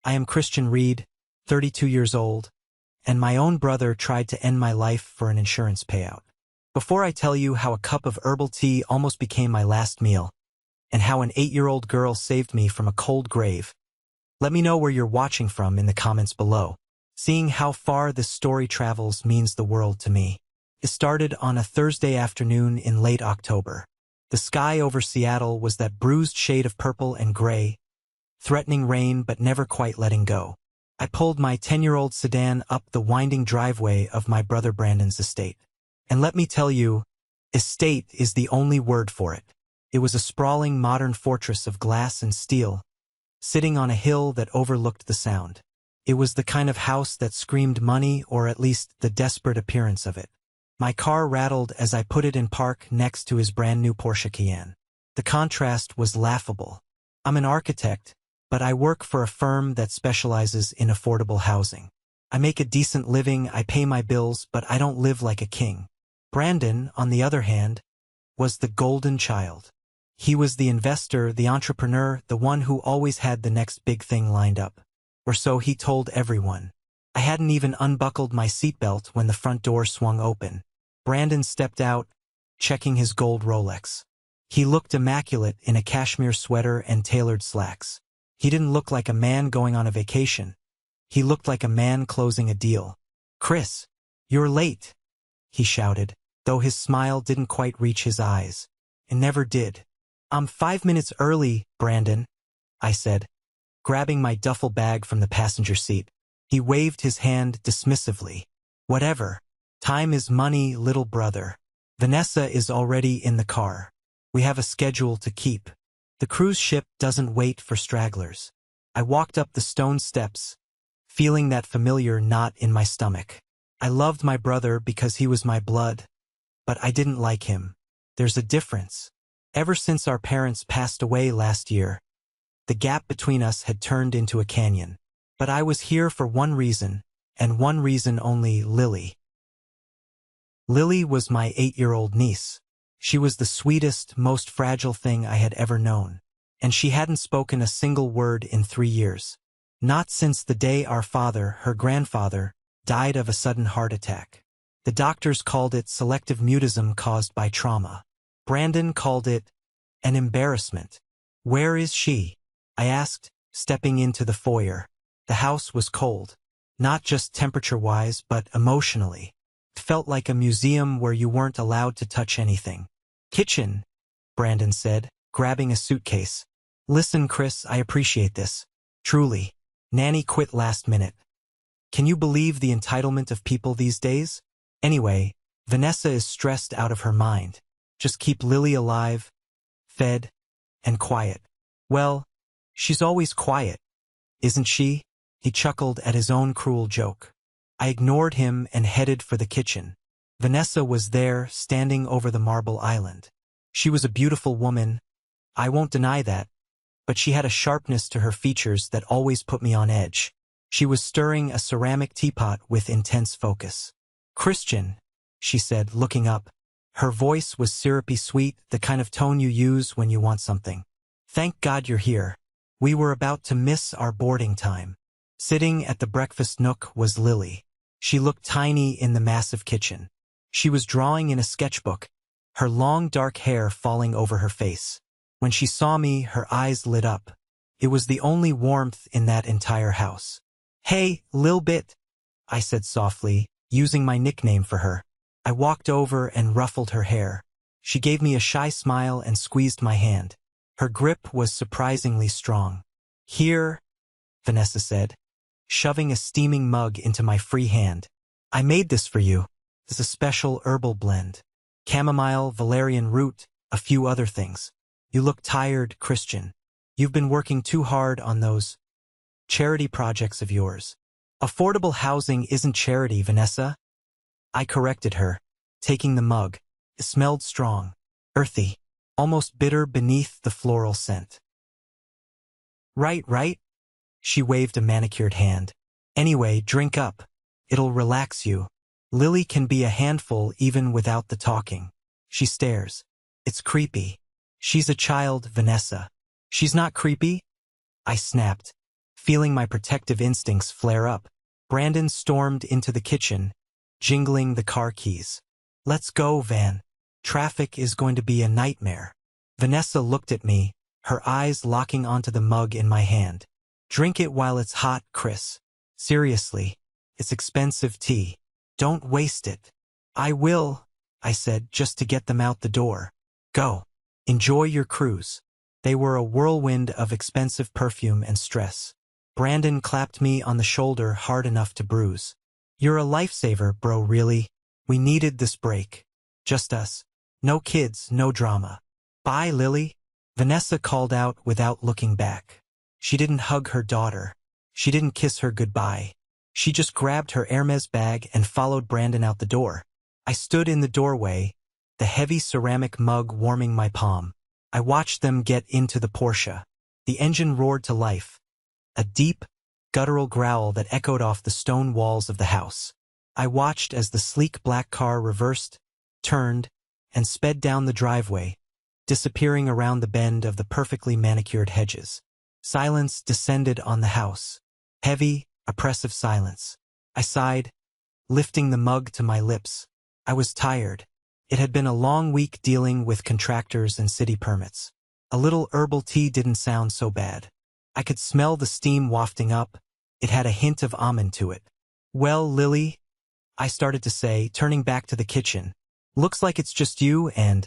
I am Christian Reed, 32 years old, and my own brother tried to end my life for an insurance payout. Before I tell you how a cup of herbal tea almost became my last meal, and how an 8-year-old girl saved me from a cold grave, let me know where you're watching from in the comments below. Seeing how far this story travels means the world to me. It started on a Thursday afternoon in late October. The sky over Seattle was that bruised shade of purple and gray, threatening rain but never quite letting go. I pulled my 10-year-old sedan up the winding driveway of my brother Brandon's estate. And let me tell you, estate is the only word for it. It was a sprawling modern fortress of glass and steel, sitting on a hill that overlooked the Sound. It was the kind of house that screamed money, or at least the desperate appearance of it. My car rattled as I put it in park next to his brand new Porsche Cayenne. The contrast was laughable. I'm an architect, but I work for a firm that specializes in affordable housing. I make a decent living, I pay my bills, but I don't live like a king. Brandon, on the other hand, was the golden child. He was the investor, the entrepreneur, the one who always had the next big thing lined up. Or so he told everyone. I hadn't even unbuckled my seatbelt when the front door swung open. Brandon stepped out, checking his gold Rolex. He looked immaculate in a cashmere sweater and tailored slacks. He didn't look like a man going on a vacation. He looked like a man closing a deal. "Chris, you're late," he shouted, though his smile didn't quite reach his eyes. It never did. "I'm 5 minutes early, Brandon," I said, grabbing my duffel bag from the passenger seat. He waved his hand dismissively. "Whatever. Time is money, little brother. Vanessa is already in the car. We have a schedule to keep. The cruise ship doesn't wait for stragglers." I walked up the stone steps, feeling that familiar knot in my stomach. I loved my brother because he was my blood, but I didn't like him. There's a difference. Ever since our parents passed away last year, the gap between us had turned into a canyon. But I was here for one reason, and one reason only: Lily. Lily was my 8-year-old niece. She was the sweetest, most fragile thing I had ever known. And she hadn't spoken a single word in 3 years. Not since the day our father, her grandfather, died of a sudden heart attack. The doctors called it selective mutism caused by trauma. Brandon called it an embarrassment. "Where is she?" I asked, stepping into the foyer. The house was cold. Not just temperature-wise, but emotionally. It felt like a museum where you weren't allowed to touch anything. "Kitchen," Brandon said, grabbing a suitcase. "Listen, Chris, I appreciate this. Truly. Nanny quit last minute. Can you believe the entitlement of people these days? Anyway, Vanessa is stressed out of her mind. Just keep Lily alive, fed, and quiet." "Well, she's always quiet, isn't she?" He chuckled at his own cruel joke. I ignored him and headed for the kitchen. Vanessa was there, standing over the marble island. She was a beautiful woman, I won't deny that, but she had a sharpness to her features that always put me on edge. She was stirring a ceramic teapot with intense focus. "Christian," she said, looking up. Her voice was syrupy sweet, the kind of tone you use when you want something. "Thank God you're here. We were about to miss our boarding time." Sitting at the breakfast nook was Lily. She looked tiny in the massive kitchen. She was drawing in a sketchbook, her long dark hair falling over her face. When she saw me, her eyes lit up. It was the only warmth in that entire house. "Hey, Lil Bit," I said softly, using my nickname for her. I walked over and ruffled her hair. She gave me a shy smile and squeezed my hand. Her grip was surprisingly strong. "Here," Vanessa said, shoving a steaming mug into my free hand. "I made this for you. It's a special herbal blend. Chamomile, valerian root, a few other things. You look tired, Christian. You've been working too hard on those charity projects of yours." "Affordable housing isn't charity, Vanessa," I corrected her, taking the mug. It smelled strong, earthy, almost bitter beneath the floral scent. Right? She waved a manicured hand. "Anyway, drink up. It'll relax you. Lily can be a handful even without the talking. She stares. It's creepy. She's a child, Vanessa." "She's not creepy," I snapped, Feeling my protective instincts flare up, Brandon stormed into the kitchen, jingling the car keys. "Let's go, Van. Traffic is going to be a nightmare." Vanessa looked at me, her eyes locking onto the mug in my hand. "Drink it while it's hot, Chris. Seriously, it's expensive tea. Don't waste it." "I will," I said, just to get them out the door. "Go. Enjoy your cruise." They were a whirlwind of expensive perfume and stress. Brandon clapped me on the shoulder hard enough to bruise. "You're a lifesaver, bro, really. We needed this break. Just us. No kids, no drama." "Bye, Lily," Vanessa called out without looking back. She didn't hug her daughter. She didn't kiss her goodbye. She just grabbed her Hermes bag and followed Brandon out the door. I stood in the doorway, the heavy ceramic mug warming my palm. I watched them get into the Porsche. The engine roared to life, a deep, guttural growl that echoed off the stone walls of the house. I watched as the sleek black car reversed, turned, and sped down the driveway, disappearing around the bend of the perfectly manicured hedges. Silence descended on the house. Heavy, oppressive silence. I sighed, lifting the mug to my lips. I was tired. It had been a long week dealing with contractors and city permits. A little herbal tea didn't sound so bad. I could smell the steam wafting up. It had a hint of almond to it. "Well, Lily," I started to say, turning back to the kitchen. "Looks like it's just you and—"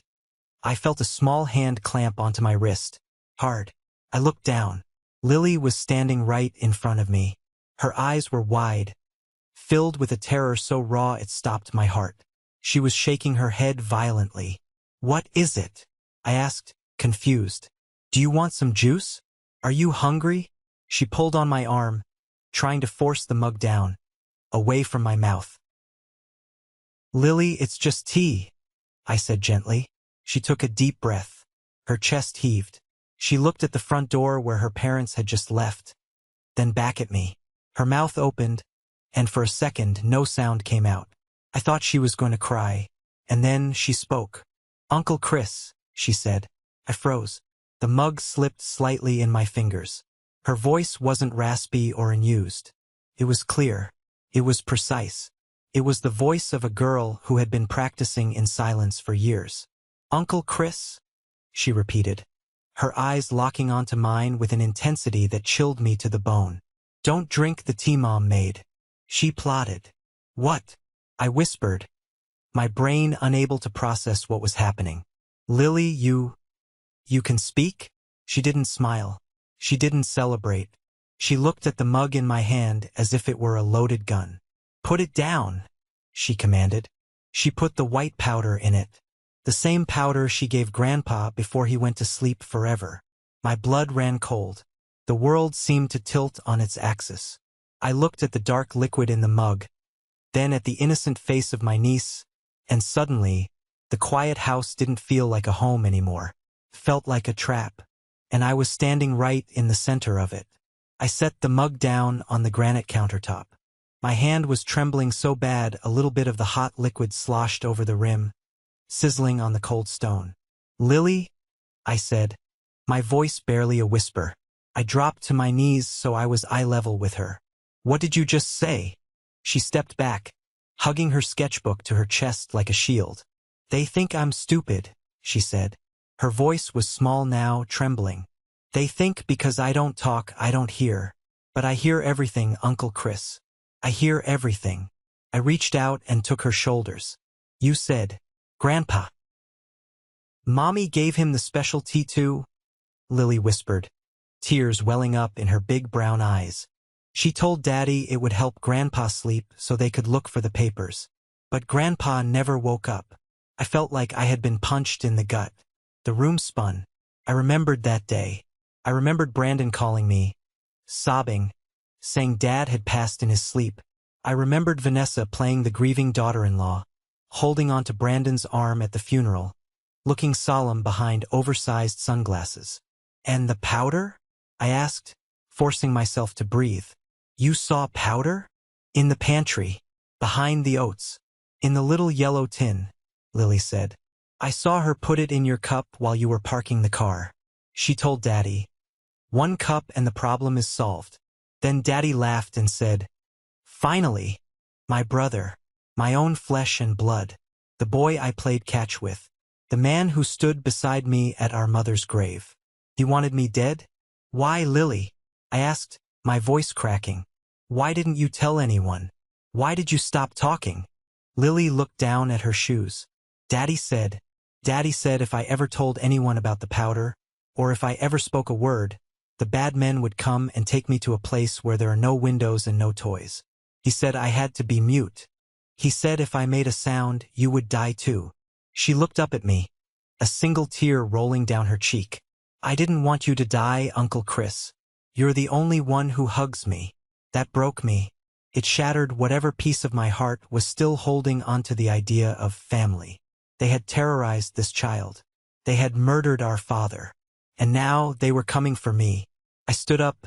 I felt a small hand clamp onto my wrist. Hard. I looked down. Lily was standing right in front of me. Her eyes were wide, filled with a terror so raw it stopped my heart. She was shaking her head violently. "What is it?" I asked, confused. "Do you want some juice? Are you hungry?" She pulled on my arm, trying to force the mug down, away from my mouth. "Lily, it's just tea," I said gently. She took a deep breath. Her chest heaved. She looked at the front door where her parents had just left, then back at me. Her mouth opened, and for a second no sound came out. I thought she was going to cry, and then she spoke. "Uncle Chris," she said. I froze. The mug slipped slightly in my fingers. Her voice wasn't raspy or unused. It was clear. It was precise. It was the voice of a girl who had been practicing in silence for years. "Uncle Chris," she repeated, her eyes locking onto mine with an intensity that chilled me to the bone. "Don't drink the tea Mom made." She plotted. "What?" I whispered, my brain unable to process what was happening. "Lily, you can speak?" She didn't smile. She didn't celebrate. She looked at the mug in my hand as if it were a loaded gun. "Put it down," she commanded. She put the white powder in it. The same powder she gave Grandpa before he went to sleep forever. My blood ran cold. The world seemed to tilt on its axis. I looked at the dark liquid in the mug, then at the innocent face of my niece, and suddenly, the quiet house didn't feel like a home anymore. Felt like a trap, and I was standing right in the center of it. I set the mug down on the granite countertop. My hand was trembling so bad a little bit of the hot liquid sloshed over the rim, sizzling on the cold stone. "Lily," I said, my voice barely a whisper. I dropped to my knees so I was eye level with her. "What did you just say?" She stepped back, hugging her sketchbook to her chest like a shield. "They think I'm stupid," she said. Her voice was small now, trembling. "They think because I don't talk, I don't hear. But I hear everything, Uncle Chris. I hear everything." I reached out and took her shoulders. "You said, Grandpa. Mommy gave him the special tea too?" Lily whispered, tears welling up in her big brown eyes. "She told Daddy it would help Grandpa sleep so they could look for the papers. But Grandpa never woke up." I felt like I had been punched in the gut. The room spun. I remembered that day. I remembered Brandon calling me, sobbing, saying Dad had passed in his sleep. I remembered Vanessa playing the grieving daughter-in-law, holding onto Brandon's arm at the funeral, looking solemn behind oversized sunglasses. "And the powder?" I asked, forcing myself to breathe. "You saw powder?" "In the pantry, behind the oats. In the little yellow tin," Lily said. "I saw her put it in your cup while you were parking the car. She told Daddy, 1 cup and the problem is solved." Then Daddy laughed and said, "Finally, my brother, my own flesh and blood, the boy I played catch with, the man who stood beside me at our mother's grave. He wanted me dead? Why, Lily?" I asked, my voice cracking. "Why didn't you tell anyone? Why did you stop talking?" Lily looked down at her shoes. Daddy said if I ever told anyone about the powder, or if I ever spoke a word, the bad men would come and take me to a place where there are no windows and no toys. He said I had to be mute. He said if I made a sound, you would die too. She looked up at me, a single tear rolling down her cheek. "I didn't want you to die, Uncle Chris. You're the only one who hugs me." That broke me. It shattered whatever piece of my heart was still holding onto the idea of family. They had terrorized this child. They had murdered our father. And now they were coming for me. I stood up,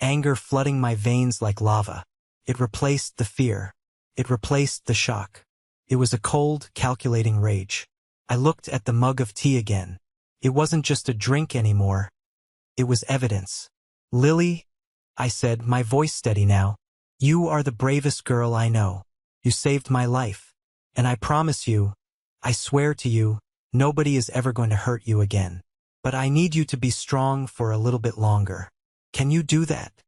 anger flooding my veins like lava. It replaced the fear. It replaced the shock. It was a cold, calculating rage. I looked at the mug of tea again. It wasn't just a drink anymore. It was evidence. "Lily," I said, my voice steady now, "you are the bravest girl I know. You saved my life. And I promise you, I swear to you, nobody is ever going to hurt you again. But I need you to be strong for a little bit longer. Can you do that?"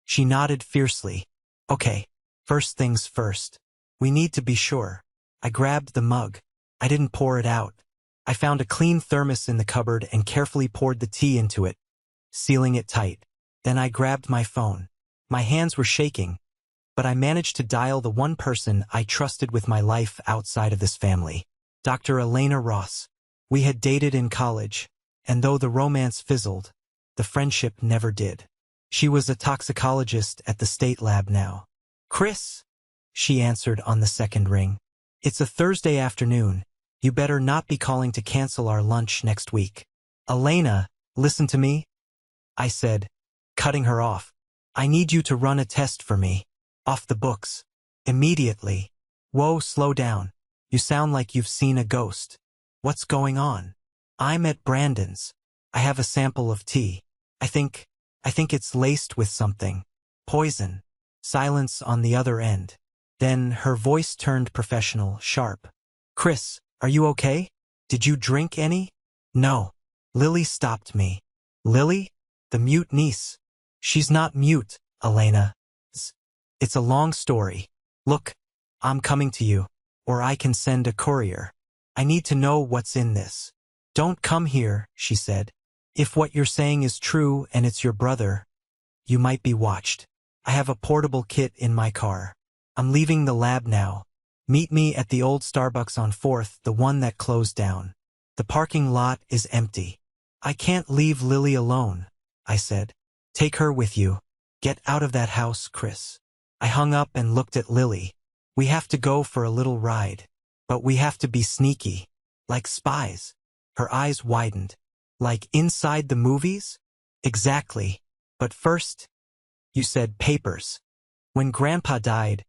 She nodded fiercely. "Okay, first things first. We need to be sure." I grabbed the mug. I didn't pour it out. I found a clean thermos in the cupboard and carefully poured the tea into it, sealing it tight. Then I grabbed my phone. My hands were shaking, but I managed to dial the one person I trusted with my life outside of this family. Dr. Elena Ross. We had dated in college, and though the romance fizzled, the friendship never did. She was a toxicologist at the state lab now. "Chris," she answered on the second ring. "It's a Thursday afternoon. You better not be calling to cancel our lunch next week." "Elena, listen to me," I said, cutting her off. "I need you to run a test for me. Off the books. Immediately." "Whoa, slow down. You sound like you've seen a ghost. What's going on?" "I'm at Brandon's. I have a sample of tea. I think it's laced with something. Poison." Silence on the other end. Then her voice turned professional, sharp. "Chris, are you okay? Did you drink any?" "No." Lily stopped me. "Lily? The mute niece." "She's not mute, Elena. It's a long story. Look, I'm coming to you, or I can send a courier. I need to know what's in this." "Don't come here," she said. "If what you're saying is true and it's your brother, you might be watched. I have a portable kit in my car. I'm leaving the lab now. Meet me at the old Starbucks on 4th, the one that closed down. The parking lot is empty." "I can't leave Lily alone," I said. "Take her with you. Get out of that house, Chris." I hung up and looked at Lily. "We have to go for a little ride. But we have to be sneaky. Like spies." Her eyes widened. "Like inside the movies?" "Exactly. But first, you said papers. When Grandpa died,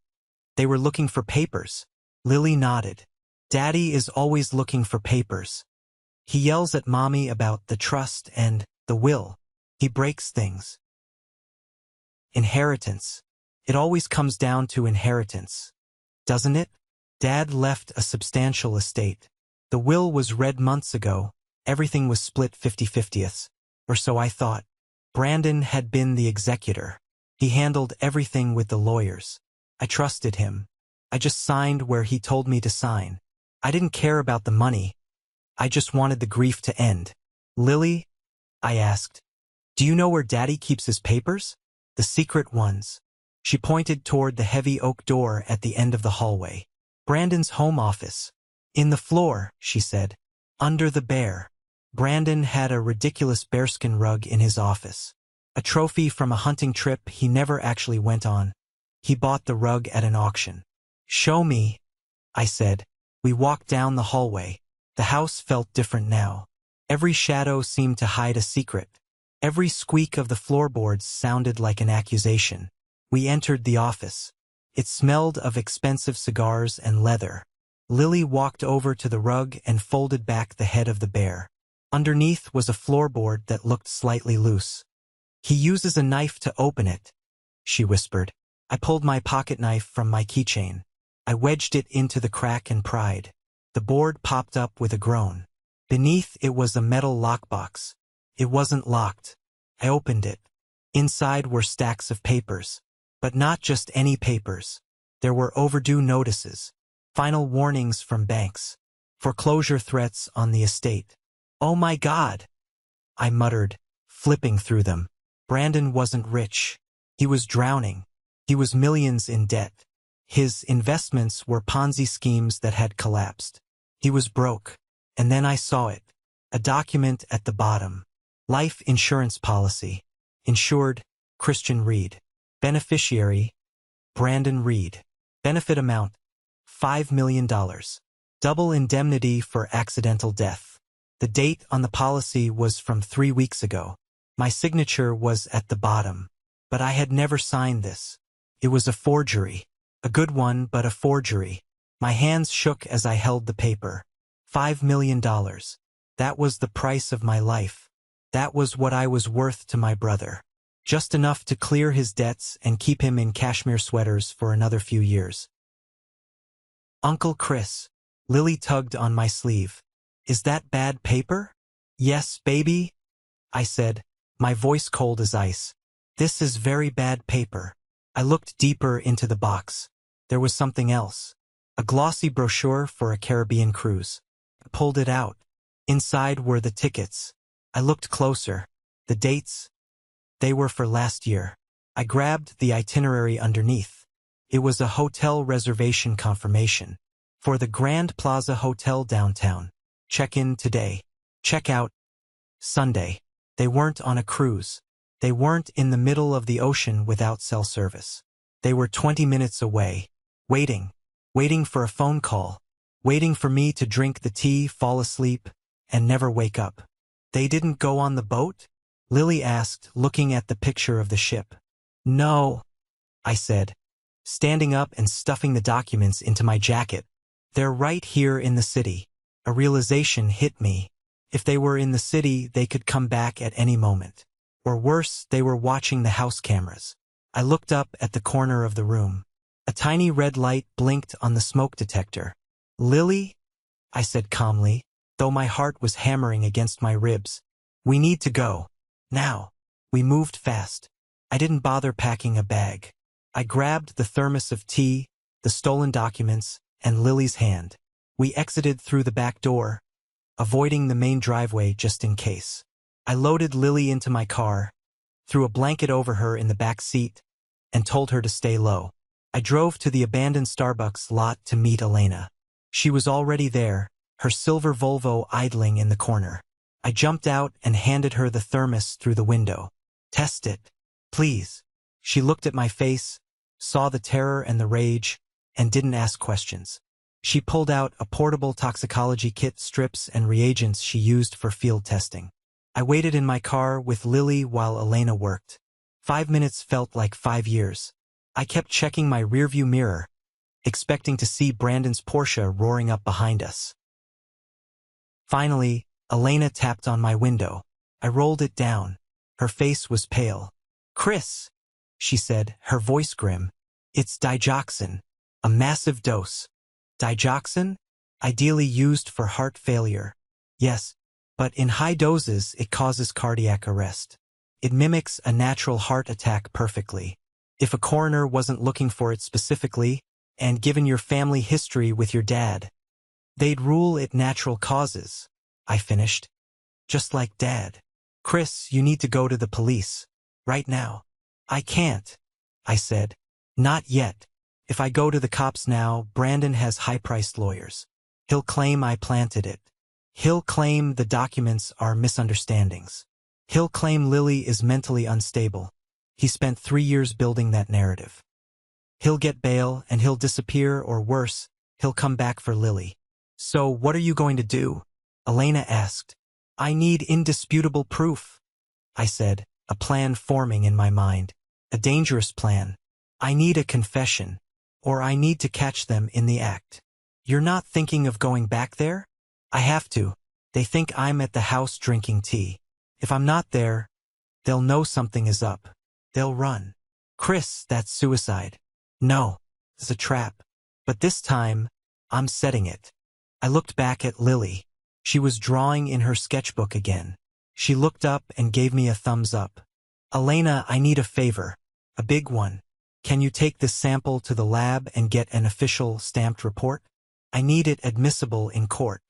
they were looking for papers." Lily nodded. "Daddy is always looking for papers. He yells at Mommy about the trust and the will. He breaks things. Inheritance. It always comes down to inheritance, doesn't it? Dad left a substantial estate. The will was read months ago. Everything was split 50-50ths, or so I thought. Brandon had been the executor. He handled everything with the lawyers. I trusted him. I just signed where he told me to sign. I didn't care about the money. I just wanted the grief to end. "Lily," I asked, "do you know where Daddy keeps his papers? The secret ones." She pointed toward the heavy oak door at the end of the hallway. "Brandon's home office. In the floor," she said. "Under the bear." Brandon had a ridiculous bearskin rug in his office. A trophy from a hunting trip he never actually went on. He bought the rug at an auction. "Show me," I said. We walked down the hallway. The house felt different now. Every shadow seemed to hide a secret. Every squeak of the floorboards sounded like an accusation. We entered the office. It smelled of expensive cigars and leather. Lily walked over to the rug and folded back the head of the bear. Underneath was a floorboard that looked slightly loose. He uses a knife to open it, she whispered. I pulled my pocket knife from my keychain. I wedged it into the crack and pried. The board popped up with a groan. Beneath it was a metal lockbox. It wasn't locked. I opened it. Inside were stacks of papers. But not just any papers. There were overdue notices, final warnings from banks, foreclosure threats on the estate. Oh my God! I muttered, flipping through them. Brandon wasn't rich. He was drowning. He was millions in debt. His investments were Ponzi schemes that had collapsed. He was broke. And then I saw it. A document at the bottom. Life insurance policy. Insured, Christian Reed. Beneficiary, Brandon Reed. Benefit amount, $5 million. Double indemnity for accidental death. The date on the policy was from 3 weeks ago. My signature was at the bottom. But I had never signed this. It was a forgery. A good one, but a forgery. My hands shook as I held the paper. $5 million. That was the price of my life. That was what I was worth to my brother. Just enough to clear his debts and keep him in cashmere sweaters for another few years. Uncle Chris. Lily tugged on my sleeve. Is that bad paper? Yes, baby, I said, my voice cold as ice. This is very bad paper. I looked deeper into the box. There was something else. A glossy brochure for a Caribbean cruise. I pulled it out. Inside were the tickets. I looked closer. The dates. They were for last year. I grabbed the itinerary underneath. It was a hotel reservation confirmation. For the Grand Plaza Hotel downtown. Check-in today. Check-out Sunday. They weren't on a cruise. They weren't in the middle of the ocean without cell service. They were 20 minutes away. Waiting for a phone call. Waiting for me to drink the tea, fall asleep, and never wake up. They didn't go on the boat? Lily asked, looking at the picture of the ship. No, I said, standing up and stuffing the documents into my jacket. They're right here in the city. A realization hit me. If they were in the city, they could come back at any moment. Or worse, they were watching the house cameras. I looked up at the corner of the room. A tiny red light blinked on the smoke detector. Lily, I said calmly, though my heart was hammering against my ribs. We need to go. Now. We moved fast. I didn't bother packing a bag. I grabbed the thermos of tea, the stolen documents, and Lily's hand. We exited through the back door, avoiding the main driveway just in case. I loaded Lily into my car, threw a blanket over her in the back seat, and told her to stay low. I drove to the abandoned Starbucks lot to meet Elena. She was already there, her silver Volvo idling in the corner. I jumped out and handed her the thermos through the window. Test it, please. She looked at my face, saw the terror and the rage, and didn't ask questions. She pulled out a portable toxicology kit, strips and reagents she used for field testing. I waited in my car with Lily while Elena worked. 5 minutes felt like 5 years. I kept checking my rearview mirror, expecting to see Brandon's Porsche roaring up behind us. Finally, Elena tapped on my window. I rolled it down. Her face was pale. Chris, she said, her voice grim. It's digoxin. A massive dose. Digoxin? Ideally used for heart failure. Yes, but in high doses it causes cardiac arrest. It mimics a natural heart attack perfectly. If a coroner wasn't looking for it specifically, and given your family history with your dad, they'd rule it natural causes. I finished. Just like Dad. Chris, you need to go to the police. Right now. I can't, I said. Not yet. If I go to the cops now, Brandon has high-priced lawyers. He'll claim I planted it. He'll claim the documents are misunderstandings. He'll claim Lily is mentally unstable. He spent 3 years building that narrative. He'll get bail and he'll disappear, or worse, he'll come back for Lily. So what are you going to do? Elena asked. I need indisputable proof, I said, a plan forming in my mind. A dangerous plan. I need a confession, or I need to catch them in the act. You're not thinking of going back there? I have to. They think I'm at the house drinking tea. If I'm not there, They'll know something is up. They'll run. Chris, that's suicide. No, it's a trap. But this time, I'm setting it. I looked back at Lily. She was drawing in her sketchbook again. She looked up and gave me a thumbs up. Elena, I need a favor. A big one. Can you take this sample to the lab and get an official stamped report? I need it admissible in court.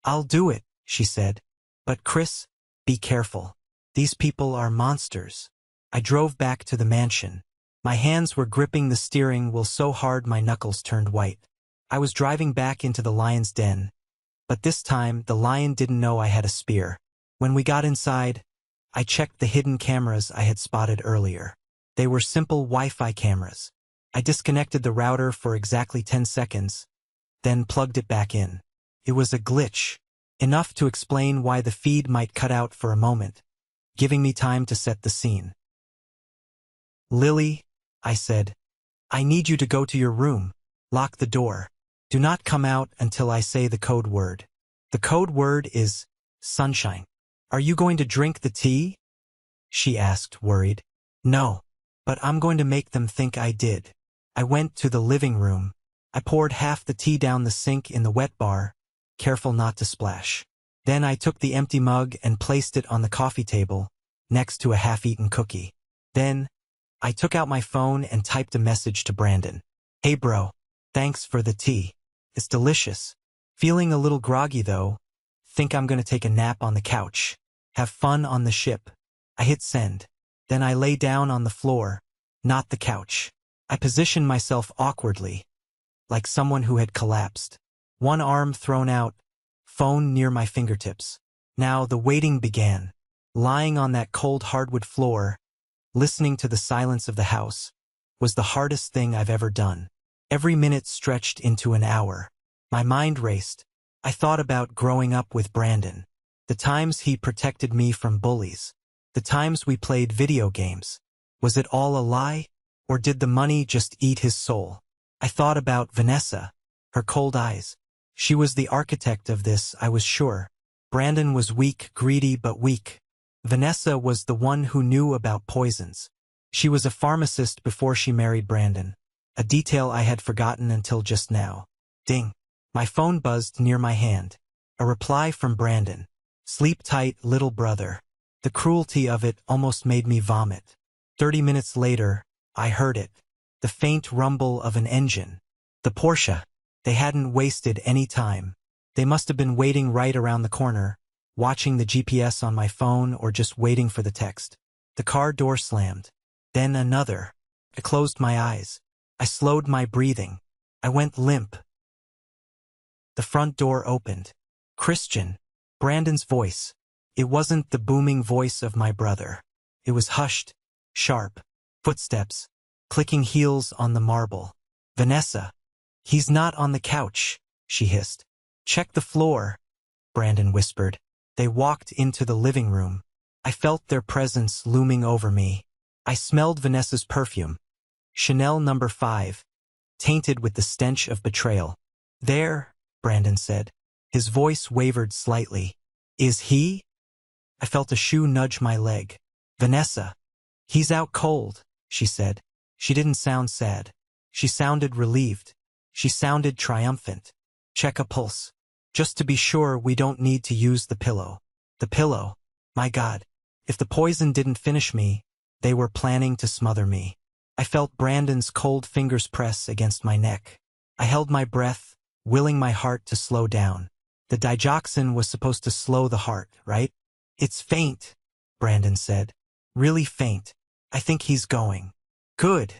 I'll do it, she said. But Chris, be careful. These people are monsters. I drove back to the mansion. My hands were gripping the steering wheel so hard my knuckles turned white. I was driving back into the lion's den. But this time, the lion didn't know I had a spear. When we got inside, I checked the hidden cameras I had spotted earlier. They were simple Wi-Fi cameras. I disconnected the router for exactly 10 seconds, then plugged it back in. It was a glitch, enough to explain why the feed might cut out for a moment, giving me time to set the scene. Lily, I said, I need you to go to your room. Lock the door. Do not come out until I say the code word. The code word is sunshine. Are you going to drink the tea? She asked, worried. No, but I'm going to make them think I did. I went to the living room. I poured half the tea down the sink in the wet bar, careful not to splash. Then I took the empty mug and placed it on the coffee table, next to a half-eaten cookie. Then, I took out my phone and typed a message to Brandon. Hey bro, thanks for the tea. It's delicious. Feeling a little groggy though. Think I'm gonna take a nap on the couch. Have fun on the ship. I hit send. Then I lay down on the floor, not the couch. I positioned myself awkwardly, like someone who had collapsed. One arm thrown out, phone near my fingertips. Now the waiting began. Lying on that cold hardwood floor, listening to the silence of the house, was the hardest thing I've ever done. Every minute stretched into an hour. My mind raced. I thought about growing up with Brandon. The times he protected me from bullies. The times we played video games. Was it all a lie? Or did the money just eat his soul? I thought about Vanessa. Her cold eyes. She was the architect of this, I was sure. Brandon was weak, greedy but weak. Vanessa was the one who knew about poisons. She was a pharmacist before she married Brandon. A detail I had forgotten until just now. Ding. My phone buzzed near my hand. A reply from Brandon. Sleep tight, little brother. The cruelty of it almost made me vomit. 30 minutes later, I heard it. The faint rumble of an engine. The Porsche. They hadn't wasted any time. They must have been waiting right around the corner, watching the GPS on my phone or just waiting for the text. The car door slammed. Then another. I closed my eyes. I slowed my breathing. I went limp. The front door opened. Christian. Brandon's voice. It wasn't the booming voice of my brother. It was hushed, sharp. Footsteps. Clicking heels on the marble. Vanessa. He's not on the couch, she hissed. Check the floor, Brandon whispered. They walked into the living room. I felt their presence looming over me. I smelled Vanessa's perfume. Chanel No. 5, tainted with the stench of betrayal. There, Brandon said. His voice wavered slightly. Is he? I felt a shoe nudge my leg. Vanessa. He's out cold, she said. She didn't sound sad. She sounded relieved. She sounded triumphant. Check a pulse. Just to be sure we don't need to use the pillow. The pillow. My God. If the poison didn't finish me, they were planning to smother me. I felt Brandon's cold fingers press against my neck. I held my breath, willing my heart to slow down. The digoxin was supposed to slow the heart, right? It's faint, Brandon said. Really faint. I think he's going. Good,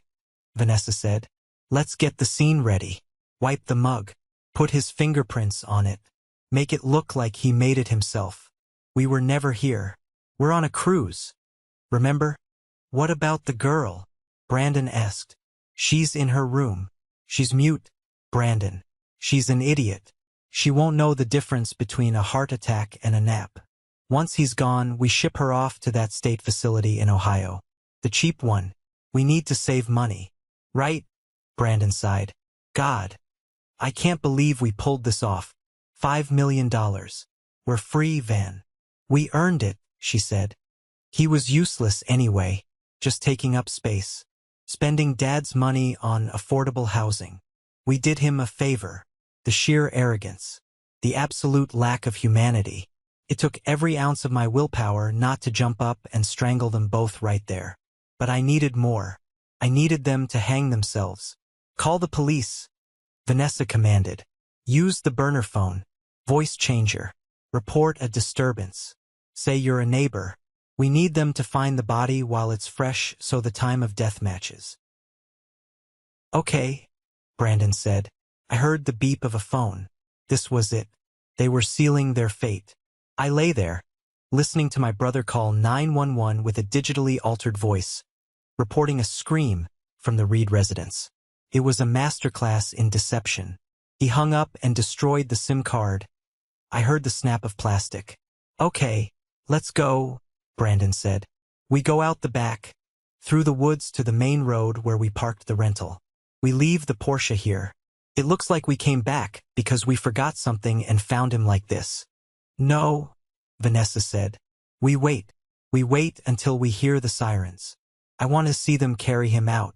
Vanessa said. Let's get the scene ready. Wipe the mug. Put his fingerprints on it. Make it look like he made it himself. We were never here. We're on a cruise. Remember? What about the girl? Brandon asked. She's in her room. She's mute, Brandon. She's an idiot. She won't know the difference between a heart attack and a nap. Once he's gone, we ship her off to that state facility in Ohio. The cheap one. We need to save money. Right? Brandon sighed. God. I can't believe we pulled this off. $5 million. We're free, Van. We earned it, she said. He was useless anyway, just taking up space, spending Dad's money on affordable housing. We did him a favor. The sheer arrogance, the absolute lack of humanity. It took every ounce of my willpower not to jump up and strangle them both right there. But I needed more. I needed them to hang themselves. Call the police, Vanessa commanded. Use the burner phone. Voice changer. Report a disturbance. Say you're a neighbor. We need them to find the body while it's fresh so the time of death matches. Okay, Brandon said. I heard the beep of a phone. This was it. They were sealing their fate. I lay there, listening to my brother call 911 with a digitally altered voice, reporting a scream from the Reed residence. It was a masterclass in deception. He hung up and destroyed the SIM card. I heard the snap of plastic. Okay, let's go, Brandon said. We go out the back, through the woods to the main road where we parked the rental. We leave the Porsche here. It looks like we came back because we forgot something and found him like this. No, Vanessa said. We wait. We wait until we hear the sirens. I want to see them carry him out.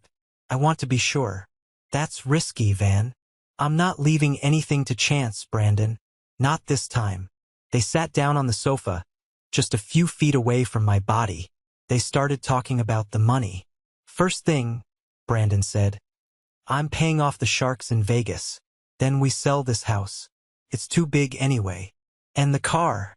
I want to be sure. That's risky, Van. I'm not leaving anything to chance, Brandon. Not this time. They sat down on the sofa, just a few feet away from my body. They started talking about the money. First thing, Brandon said. I'm paying off the sharks in Vegas. Then we sell this house. It's too big anyway. And the car,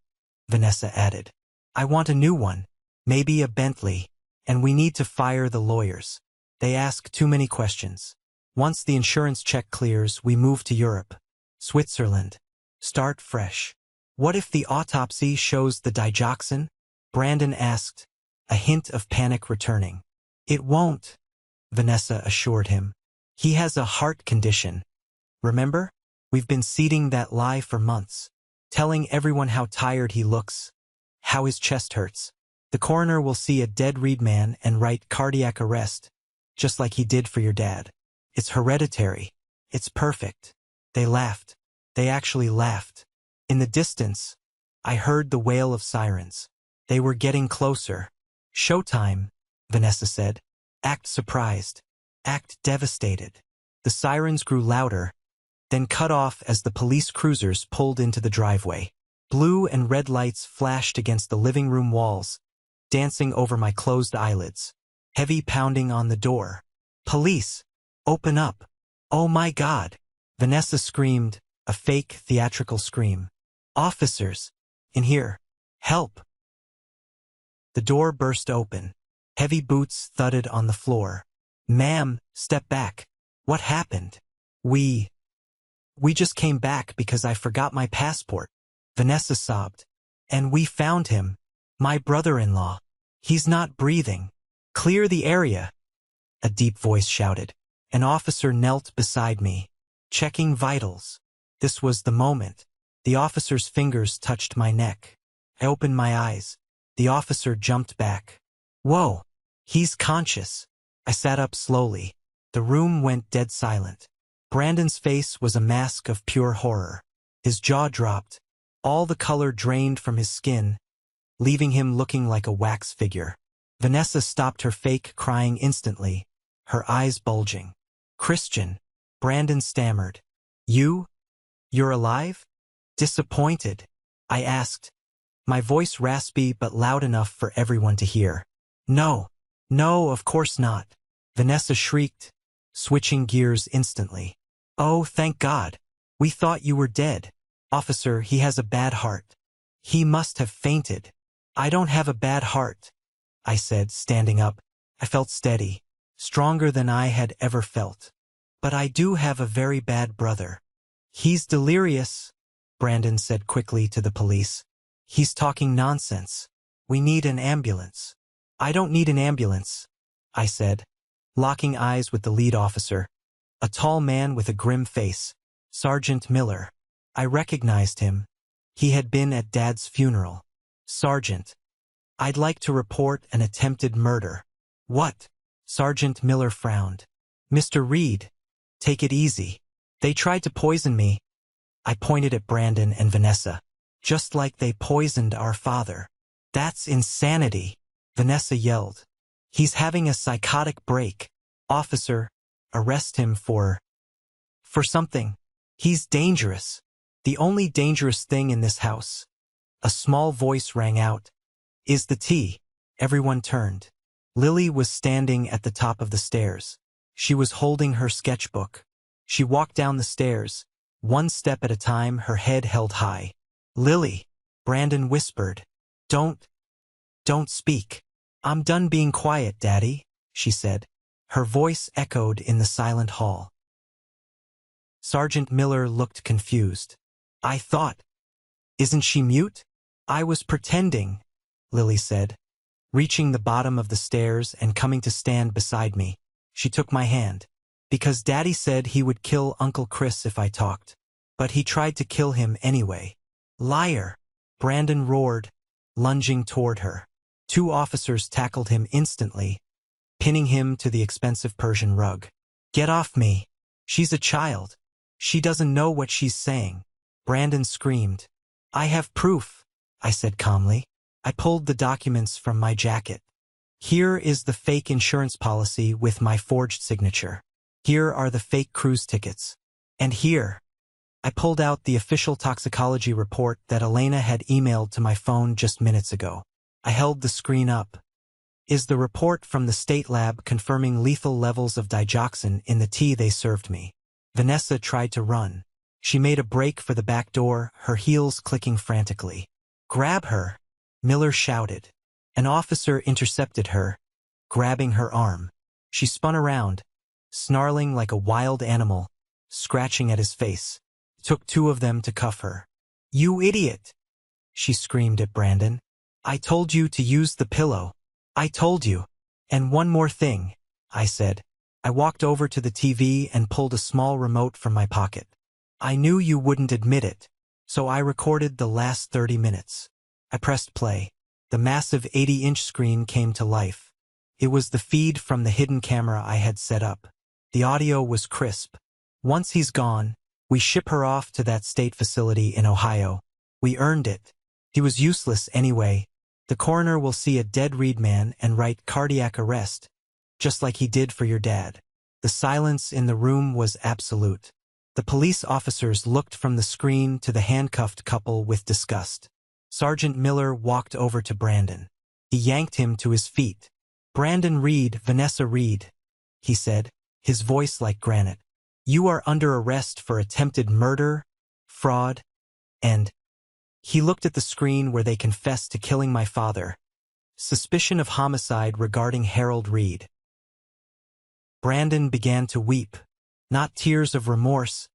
Vanessa added. I want a new one. Maybe a Bentley. And we need to fire the lawyers. They ask too many questions. Once the insurance check clears, we move to Europe. Switzerland. Start fresh. What if the autopsy shows the digoxin? Brandon asked, a hint of panic returning. It won't, Vanessa assured him. He has a heart condition. Remember? We've been seeding that lie for months, telling everyone how tired he looks, how his chest hurts. The coroner will see a dead Reed man and write cardiac arrest, just like he did for your dad. It's hereditary. It's perfect. They laughed. They actually laughed. In the distance, I heard the wail of sirens. They were getting closer. Showtime, Vanessa said. Act surprised. Act devastated. The sirens grew louder, then cut off as the police cruisers pulled into the driveway. Blue and red lights flashed against the living room walls, dancing over my closed eyelids. Heavy pounding on the door. Police! Open up! Oh my God! Vanessa screamed, a fake theatrical scream. Officers! In here! Help! The door burst open. Heavy boots thudded on the floor. Ma'am, step back. What happened? We just came back because I forgot my passport. Vanessa sobbed. And we found him. My brother-in-law. He's not breathing. Clear the area. A deep voice shouted. An officer knelt beside me, checking vitals. This was the moment. The officer's fingers touched my neck. I opened my eyes. The officer jumped back. Whoa, he's conscious. I sat up slowly. The room went dead silent. Brandon's face was a mask of pure horror. His jaw dropped. All the color drained from his skin, leaving him looking like a wax figure. Vanessa stopped her fake crying instantly, her eyes bulging. Christian, Brandon stammered. You're alive? Disappointed? I asked, my voice raspy but loud enough for everyone to hear. No, of course not. Vanessa shrieked, switching gears instantly. Oh, thank God. We thought you were dead. Officer, he has a bad heart. He must have fainted. I don't have a bad heart, I said, standing up. I felt steady, stronger than I had ever felt. But I do have a very bad brother. He's delirious, Brandon said quickly to the police. He's talking nonsense. We need an ambulance. I don't need an ambulance, I said, locking eyes with the lead officer, a tall man with a grim face, Sergeant Miller. I recognized him. He had been at Dad's funeral. Sergeant, I'd like to report an attempted murder. What? Sergeant Miller frowned. Mr. Reed, take it easy. They tried to poison me. I pointed at Brandon and Vanessa. Just like they poisoned our father. That's insanity. Vanessa yelled. He's having a psychotic break. Officer, arrest him for something. He's dangerous. The only dangerous thing in this house. A small voice rang out. Is the tea? Everyone turned. Lily was standing at the top of the stairs. She was holding her sketchbook. She walked down the stairs, one step at a time, her head held high. Lily, Brandon whispered. Don't speak. I'm done being quiet, Daddy, she said. Her voice echoed in the silent hall. Sergeant Miller looked confused. I thought, isn't she mute? I was pretending, Lily said. Reaching the bottom of the stairs and coming to stand beside me, she took my hand. Because Daddy said he would kill Uncle Chris if I talked. But he tried to kill him anyway. Liar! Brandon roared, lunging toward her. 2 officers tackled him instantly, pinning him to the expensive Persian rug. Get off me! She's a child. She doesn't know what she's saying. Brandon screamed. I have proof, I said calmly. I pulled the documents from my jacket. Here is the fake insurance policy with my forged signature. Here are the fake cruise tickets. And here, I pulled out the official toxicology report that Elena had emailed to my phone just minutes ago. I held the screen up. Is the report from the state lab confirming lethal levels of digoxin in the tea they served me. Vanessa tried to run. She made a break for the back door, her heels clicking frantically. Grab her, Miller shouted. An officer intercepted her, grabbing her arm. She spun around, snarling like a wild animal, scratching at his face. It took 2 of them to cuff her. You idiot! She screamed at Brandon. I told you to use the pillow. I told you. And one more thing, I said. I walked over to the TV and pulled a small remote from my pocket. I knew you wouldn't admit it, so I recorded the last 30 minutes. I pressed play. The massive 80-inch screen came to life. It was the feed from the hidden camera I had set up. The audio was crisp. Once he's gone, we ship her off to that state facility in Ohio. We earned it. He was useless anyway. The coroner will see a dead Reed man and write cardiac arrest, just like he did for your dad. The silence in the room was absolute. The police officers looked from the screen to the handcuffed couple with disgust. Sergeant Miller walked over to Brandon. He yanked him to his feet. Brandon Reed, Vanessa Reed, he said, his voice like granite. You are under arrest for attempted murder, fraud, and... He looked at the screen where they confessed to killing my father. Suspicion of homicide regarding Harold Reed. Brandon began to weep. Not tears of remorse,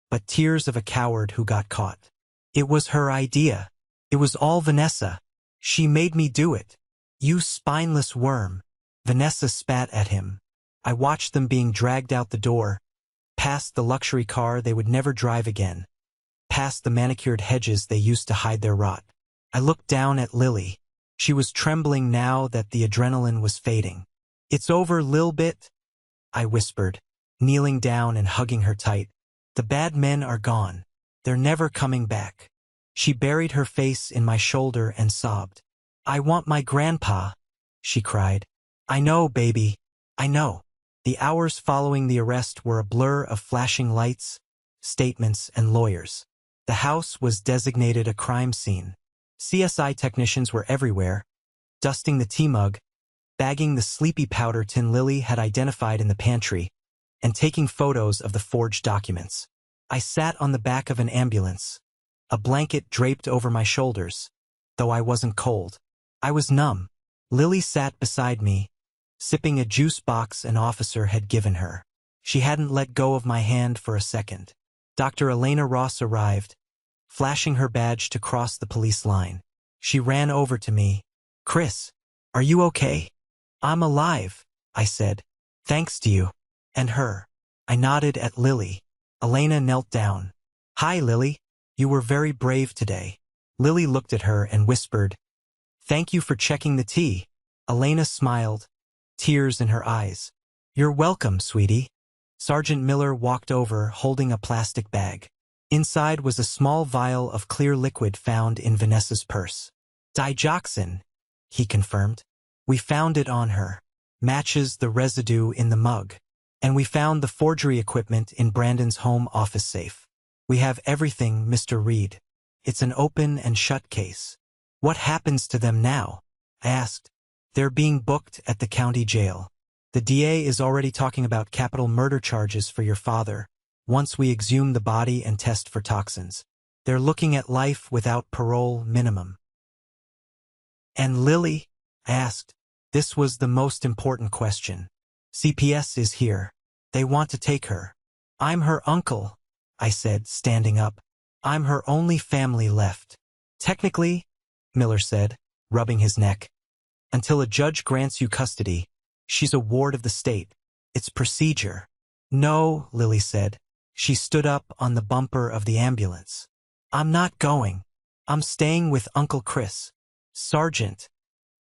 but tears of a coward who got caught. It was her idea. It was all Vanessa. She made me do it. You spineless worm. Vanessa spat at him. I watched them being dragged out the door, past the luxury car they would never drive again, past the manicured hedges they used to hide their rot. I looked down at Lily. She was trembling now that the adrenaline was fading. It's over, Lil Bit, I whispered, kneeling down and hugging her tight. The bad men are gone. They're never coming back. She buried her face in my shoulder and sobbed. I want my grandpa, she cried. I know, baby. I know. The hours following the arrest were a blur of flashing lights, statements, and lawyers. The house was designated a crime scene. CSI technicians were everywhere, dusting the tea mug, bagging the sleepy powder tin Lily had identified in the pantry, and taking photos of the forged documents. I sat on the back of an ambulance, a blanket draped over my shoulders, though I wasn't cold. I was numb. Lily sat beside me, sipping a juice box an officer had given her. She hadn't let go of my hand for a second. Dr. Elena Ross arrived, flashing her badge to cross the police line. She ran over to me. Chris, are you okay? I'm alive, I said. Thanks to you. And her. I nodded at Lily. Elena knelt down. Hi, Lily. You were very brave today. Lily looked at her and whispered, Thank you for checking the tea. Elena smiled, tears in her eyes. You're welcome, sweetie. Sergeant Miller walked over holding a plastic bag. Inside was a small vial of clear liquid found in Vanessa's purse. Digoxin, he confirmed. We found it on her. Matches the residue in the mug. And we found the forgery equipment in Brandon's home office safe. We have everything, Mr. Reed. It's an open and shut case. What happens to them now? I asked. They're being booked at the county jail. The DA is already talking about capital murder charges for your father, once we exhume the body and test for toxins. They're looking at life without parole minimum. And Lily? I asked. This was the most important question. CPS is here. They want to take her. I'm her uncle, I said, standing up. I'm her only family left. Technically, Miller said, rubbing his neck. Until a judge grants you custody, she's a ward of the state. It's procedure. No, Lily said. She stood up on the bumper of the ambulance. I'm not going. I'm staying with Uncle Chris. Sergeant,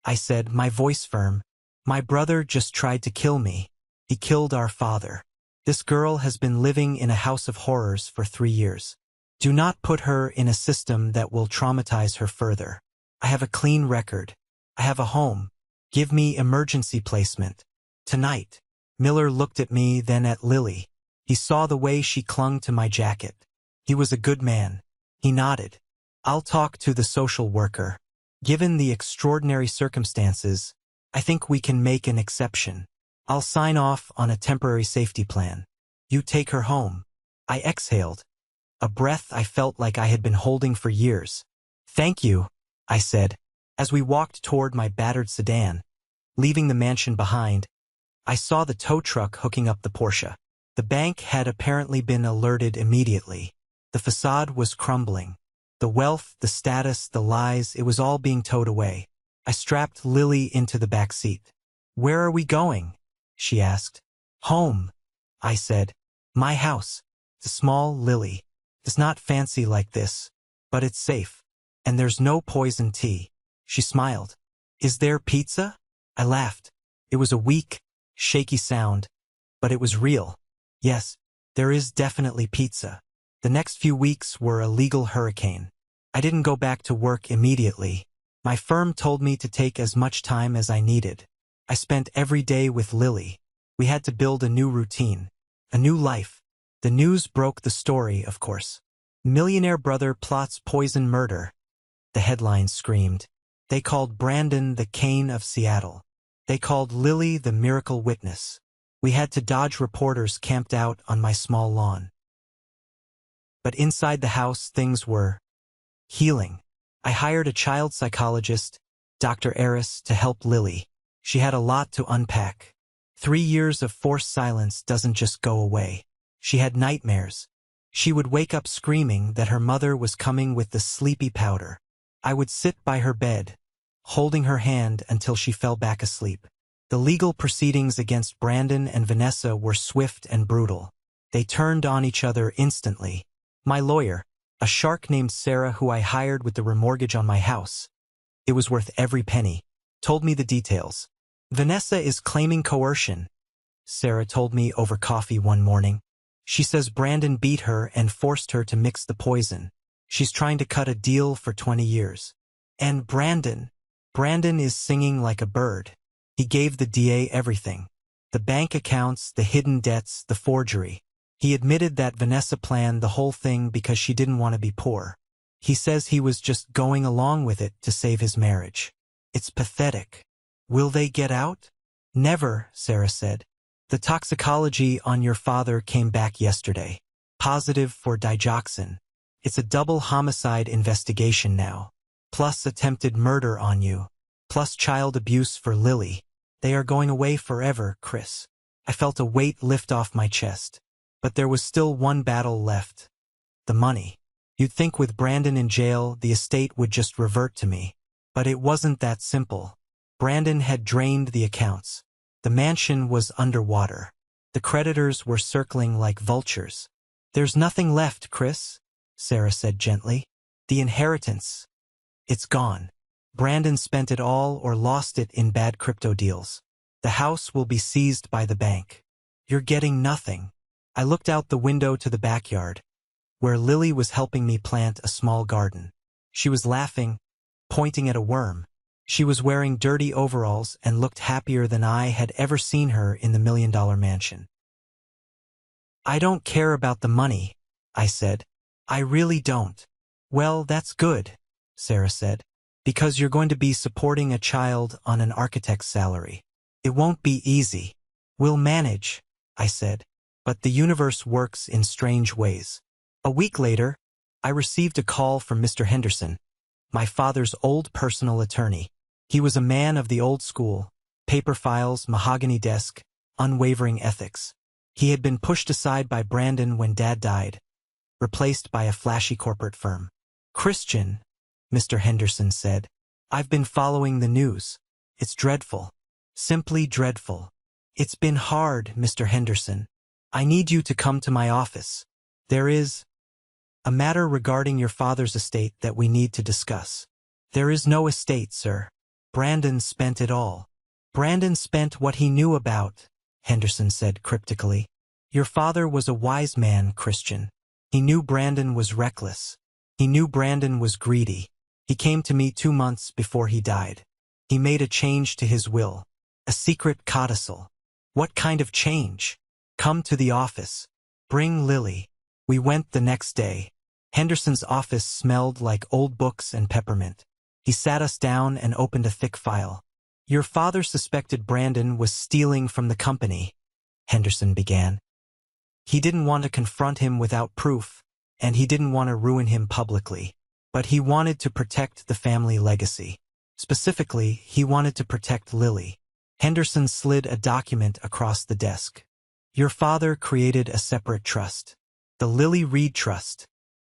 I said, my voice firm. My brother just tried to kill me. He killed our father. This girl has been living in a house of horrors for 3 years. Do not put her in a system that will traumatize her further. I have a clean record. I have a home. Give me emergency placement. Tonight. Miller looked at me, then at Lily. He saw the way she clung to my jacket. He was a good man. He nodded. I'll talk to the social worker. Given the extraordinary circumstances, I think we can make an exception. I'll sign off on a temporary safety plan. You take her home. I exhaled. A breath I felt like I had been holding for years. Thank you, I said. As we walked toward my battered sedan, leaving the mansion behind, I saw the tow truck hooking up the Porsche. The bank had apparently been alerted immediately. The facade was crumbling. The wealth, the status, the lies, it was all being towed away. I strapped Lily into the back seat. Where are we going? She asked. Home, I said. My house. The small Lily. It's not fancy like this, but it's safe. And there's no poison tea. She smiled. Is there pizza? I laughed. It was a weak, shaky sound, but it was real. Yes, there is definitely pizza. The next few weeks were a legal hurricane. I didn't go back to work immediately. My firm told me to take as much time as I needed. I spent every day with Lily. We had to build a new routine, a new life. The news broke the story, of course. Millionaire brother plots poison murder. The headlines screamed. They called Brandon the Cain of Seattle. They called Lily the miracle witness. We had to dodge reporters camped out on my small lawn. But inside the house, things were healing. I hired a child psychologist, Dr. Eris, to help Lily. She had a lot to unpack. 3 years of forced silence doesn't just go away. She had nightmares. She would wake up screaming that her mother was coming with the sleepy powder. I would sit by her bed, holding her hand until she fell back asleep. The legal proceedings against Brandon and Vanessa were swift and brutal. They turned on each other instantly. My lawyer, a shark named Sarah who I hired with the remortgage on my house, it was worth every penny, told me the details. Vanessa is claiming coercion, Sarah told me over coffee one morning. She says Brandon beat her and forced her to mix the poison. She's trying to cut a deal for 20 years. And Brandon is singing like a bird. He gave the DA everything. The bank accounts, the hidden debts, the forgery. He admitted that Vanessa planned the whole thing because she didn't want to be poor. He says he was just going along with it to save his marriage. It's pathetic. Will they get out? Never, Sarah said. The toxicology on your father came back yesterday. Positive for digoxin. It's a double homicide investigation now. Plus attempted murder on you. Plus child abuse for Lily. They are going away forever, Chris. I felt a weight lift off my chest. But there was still one battle left. The money. You'd think with Brandon in jail, the estate would just revert to me. But it wasn't that simple. Brandon had drained the accounts. The mansion was underwater. The creditors were circling like vultures. There's nothing left, Chris, Sarah said gently. The inheritance. It's gone. Brandon spent it all or lost it in bad crypto deals. The house will be seized by the bank. You're getting nothing. I looked out the window to the backyard, where Lily was helping me plant a small garden. She was laughing, pointing at a worm. She was wearing dirty overalls and looked happier than I had ever seen her in the $1 million mansion. "I don't care about the money," I said. "I really don't." "Well, that's good," Sarah said, "because you're going to be supporting a child on an architect's salary. It won't be easy." "We'll manage," I said. But the universe works in strange ways. A week later, I received a call from Mr. Henderson, my father's old personal attorney. He was a man of the old school, paper files, mahogany desk, unwavering ethics. He had been pushed aside by Brandon when Dad died, replaced by a flashy corporate firm. "Christian," Mr. Henderson said, "I've been following the news. It's dreadful. Simply dreadful. It's been hard, Mr. Henderson. I need you to come to my office. There is a matter regarding your father's estate that we need to discuss." "There is no estate, sir. Brandon spent it all." "Brandon spent what he knew about," Henderson said cryptically. "Your father was a wise man, Christian. He knew Brandon was reckless. He knew Brandon was greedy. He came to me 2 months before he died. He made a change to his will. A secret codicil." "What kind of change?" "Come to the office. Bring Lily." We went the next day. Henderson's office smelled like old books and peppermint. He sat us down and opened a thick file. "Your father suspected Brandon was stealing from the company," Henderson began. "He didn't want to confront him without proof, and he didn't want to ruin him publicly. But he wanted to protect the family legacy. Specifically, he wanted to protect Lily." Henderson slid a document across the desk. "Your father created a separate trust, the Lily Reed Trust.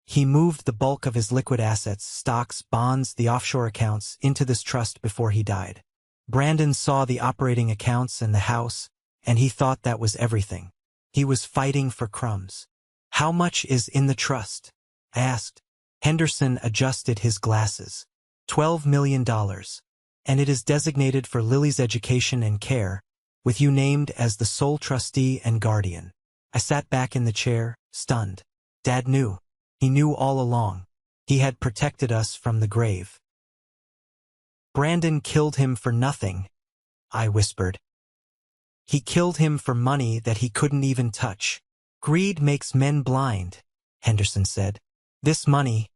He moved the bulk of his liquid assets, stocks, bonds, the offshore accounts, into this trust before he died. Brandon saw the operating accounts and the house, and he thought that was everything. He was fighting for crumbs." "How much is in the trust?" I asked. Henderson adjusted his glasses. $12 million. And it is designated for Lily's education and care, with you named as the sole trustee and guardian." I sat back in the chair, stunned. Dad knew. He knew all along. He had protected us from the grave. "Brandon killed him for nothing," I whispered. "He killed him for money that he couldn't even touch. Greed makes men blind," Henderson said. "This money,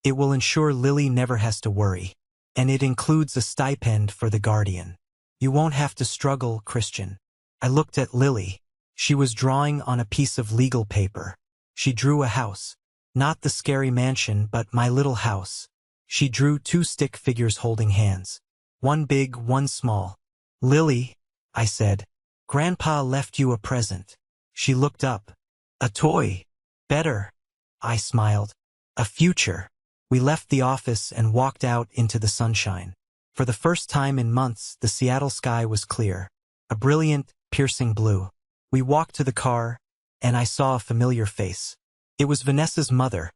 it will ensure Lily never has to worry. And it includes a stipend for the guardian. You won't have to struggle, Christian." I looked at Lily. She was drawing on a piece of legal paper. She drew a house. Not the scary mansion, but my little house. She drew 2 stick figures holding hands. One big, one small. "Lily," I said, "Grandpa left you a present." She looked up. "A toy." "Better," I smiled. "A future." We left the office and walked out into the sunshine. For the first time in months, the Seattle sky was clear. A brilliant, piercing blue. We walked to the car, and I saw a familiar face. It was Vanessa's mother,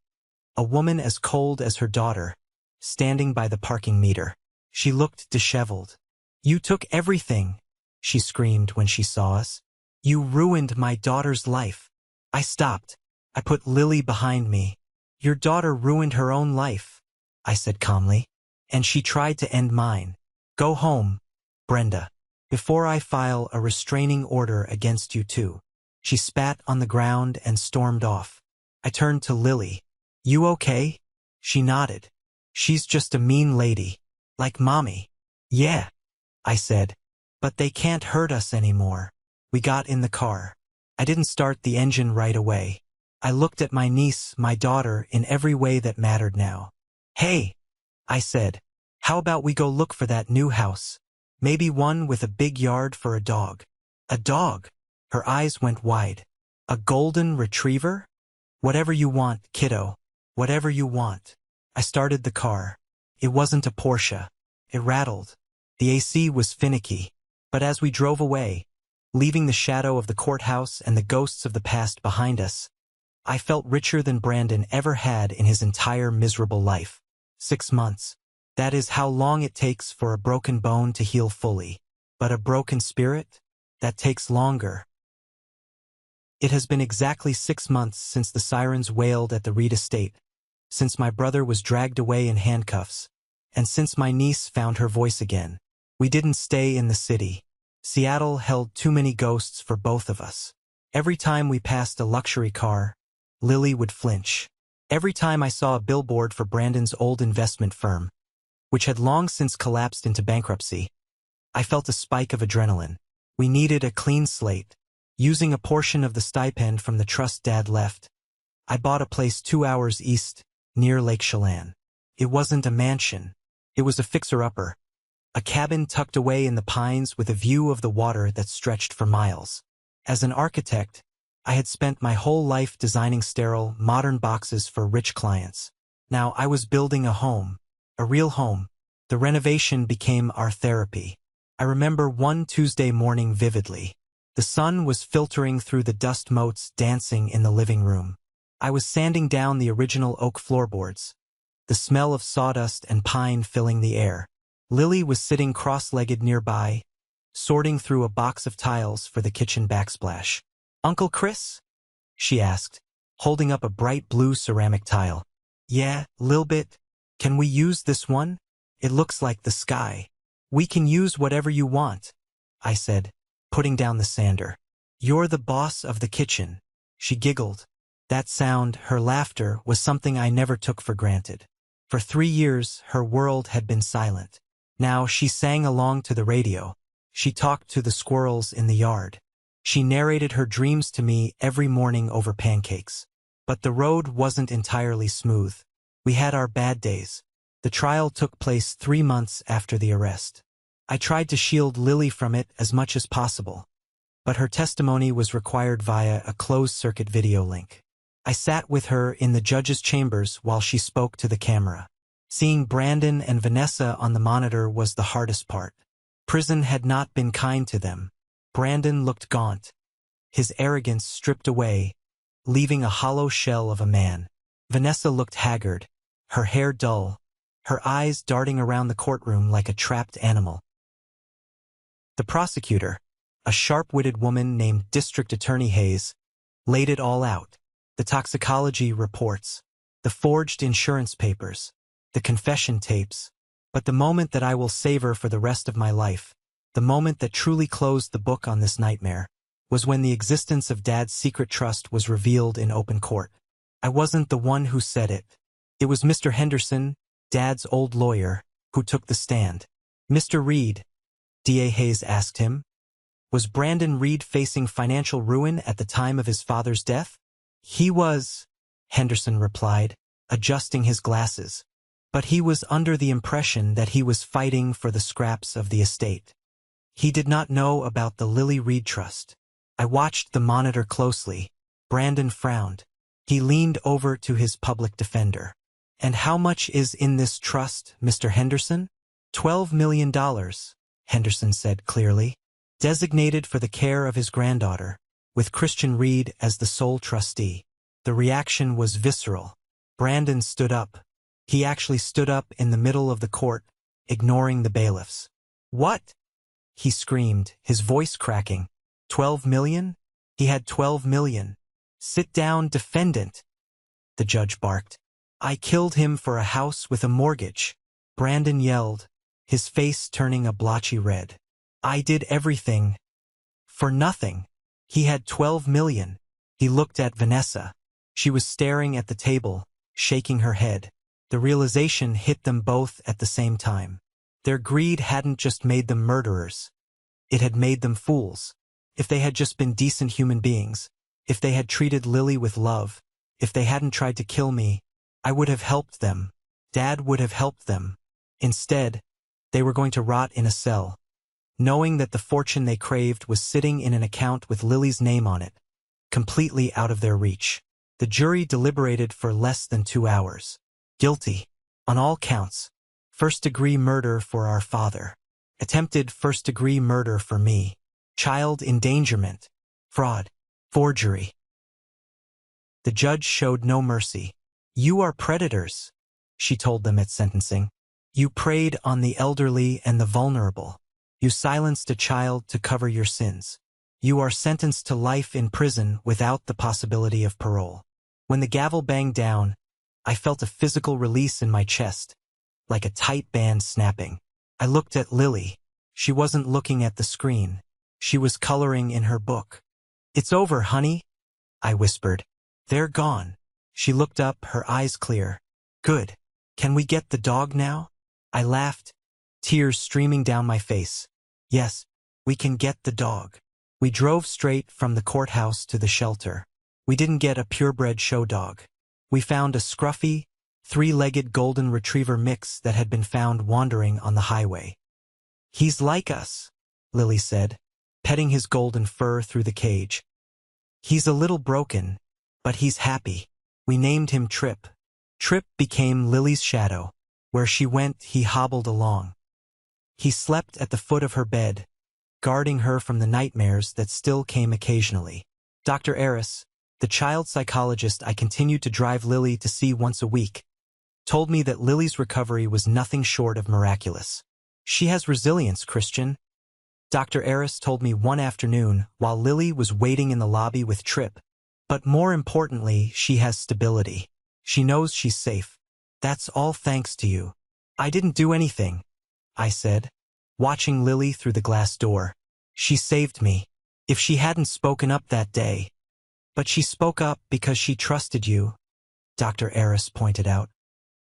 a woman as cold as her daughter, standing by the parking meter. She looked disheveled. "You took everything," she screamed when she saw us. "You ruined my daughter's life." I stopped. I put Lily behind me. "Your daughter ruined her own life," I said calmly, "and she tried to end mine. Go home, Brenda, before I file a restraining order against you too." She spat on the ground and stormed off. I turned to Lily. "You okay?" She nodded. "She's just a mean lady. Like Mommy." "Yeah," I said, "but they can't hurt us anymore." We got in the car. I didn't start the engine right away. I looked at my niece, my daughter, in every way that mattered now. "Hey," I said, "how about we go look for that new house? Maybe one with a big yard for a dog." "A dog?" Her eyes went wide. "A golden retriever?" "Whatever you want, kiddo. Whatever you want." I started the car. It wasn't a Porsche. It rattled. The AC was finicky. But as we drove away, leaving the shadow of the courthouse and the ghosts of the past behind us, I felt richer than Brandon ever had in his entire miserable life. 6 months. That is how long it takes for a broken bone to heal fully. But a broken spirit? That takes longer. It has been exactly 6 months since the sirens wailed at the Reed estate, since my brother was dragged away in handcuffs, And since my niece found her voice again, we didn't stay in the city. Seattle held too many ghosts for both of us. Every time we passed a luxury car, Lily would flinch. Every time I saw a billboard for Brandon's old investment firm, which had long since collapsed into bankruptcy, I felt a spike of adrenaline. We needed a clean slate. Using a portion of the stipend from the trust Dad left, I bought a place 2 hours east, near Lake Chelan. It wasn't a mansion. It was a fixer-upper. A cabin tucked away in the pines with a view of the water that stretched for miles. As an architect, I had spent my whole life designing sterile, modern boxes for rich clients. Now I was building a home, a real home. The renovation became our therapy. I remember one Tuesday morning vividly. The sun was filtering through the dust motes dancing in the living room. I was sanding down the original oak floorboards, the smell of sawdust and pine filling the air. Lily was sitting cross-legged nearby, sorting through a box of tiles for the kitchen backsplash. "Uncle Chris?" she asked, holding up a bright blue ceramic tile. "Yeah, Lil bit. Can we use this one? It looks like the sky." "We can use whatever you want," I said, putting down the sander. "You're the boss of the kitchen." She giggled. That sound, her laughter, was something I never took for granted. For 3 years, her world had been silent. Now she sang along to the radio. She talked to the squirrels in the yard. She narrated her dreams to me every morning over pancakes. But the road wasn't entirely smooth. We had our bad days. The trial took place 3 months after the arrest. I tried to shield Lily from it as much as possible, but her testimony was required via a closed-circuit video link. I sat with her in the judge's chambers while she spoke to the camera. Seeing Brandon and Vanessa on the monitor was the hardest part. Prison had not been kind to them. Brandon looked gaunt, his arrogance stripped away, leaving a hollow shell of a man. Vanessa looked haggard, her hair dull, her eyes darting around the courtroom like a trapped animal. The prosecutor, a sharp-witted woman named District Attorney Hayes, laid it all out. The toxicology reports, the forged insurance papers, the confession tapes. But the moment that I will savor for the rest of my life, the moment that truly closed the book on this nightmare, was when the existence of Dad's secret trust was revealed in open court. I wasn't the one who said it. It was Mr. Henderson, Dad's old lawyer, who took the stand. "Mr. Reed," D.A. Hayes asked him, "was Brandon Reed facing financial ruin at the time of his father's death?" "He was," Henderson replied, adjusting his glasses. "But he was under the impression that he was fighting for the scraps of the estate. He did not know about the Lily Reed Trust." I watched the monitor closely. Brandon frowned. He leaned over to his public defender. "And how much is in this trust, Mr. Henderson?" $12 million, Henderson said clearly, designated for the care of his granddaughter, with Christian Reed as the sole trustee. The reaction was visceral. Brandon stood up. He actually stood up in the middle of the court, ignoring the bailiffs. "What?" he screamed, his voice cracking. $12 million? He had $12 million. "Sit down, defendant," the judge barked. "I killed him for a house with a mortgage," Brandon yelled, his face turning a blotchy red. "I did everything for nothing. He had $12 million. He looked at Vanessa. She was staring at the table, shaking her head. The realization hit them both at the same time. Their greed hadn't just made them murderers. It had made them fools. If they had just been decent human beings, if they had treated Lily with love, if they hadn't tried to kill me, I would have helped them. Dad would have helped them. Instead, they were going to rot in a cell, knowing that the fortune they craved was sitting in an account with Lily's name on it, completely out of their reach. The jury deliberated for less than 2 hours. Guilty, on all counts. First-degree murder for our father. Attempted first-degree murder for me. Child endangerment. Fraud. Forgery. The judge showed no mercy. "You are predators," she told them at sentencing. "You preyed on the elderly and the vulnerable. You silenced a child to cover your sins. You are sentenced to life in prison without the possibility of parole." When the gavel banged down, I felt a physical release in my chest. like a tight band snapping. I looked at Lily. She wasn't looking at the screen. She was coloring in her book. "It's over, honey," I whispered. "They're gone." She looked up, her eyes clear. "Good. Can we get the dog now?" I laughed, tears streaming down my face. "Yes, we can get the dog." We drove straight from the courthouse to the shelter. We didn't get a purebred show dog. We found a scruffy, three-legged golden retriever mix that had been found wandering on the highway. "He's like us," Lily said, petting his golden fur through the cage. "He's a little broken, but he's happy." We named him Trip. Trip became Lily's shadow. Where she went, he hobbled along. He slept at the foot of her bed, guarding her from the nightmares that still came occasionally. Dr. Eris, the child psychologist I continued to drive Lily to see once a week, told me that Lily's recovery was nothing short of miraculous. "She has resilience, Christian," Dr. Eris told me one afternoon while Lily was waiting in the lobby with Trip. "But more importantly, she has stability. She knows she's safe. That's all thanks to you." "I didn't do anything," I said, watching Lily through the glass door. "She saved me. If she hadn't spoken up that day." "But she spoke up because she trusted you," Dr. Eris pointed out.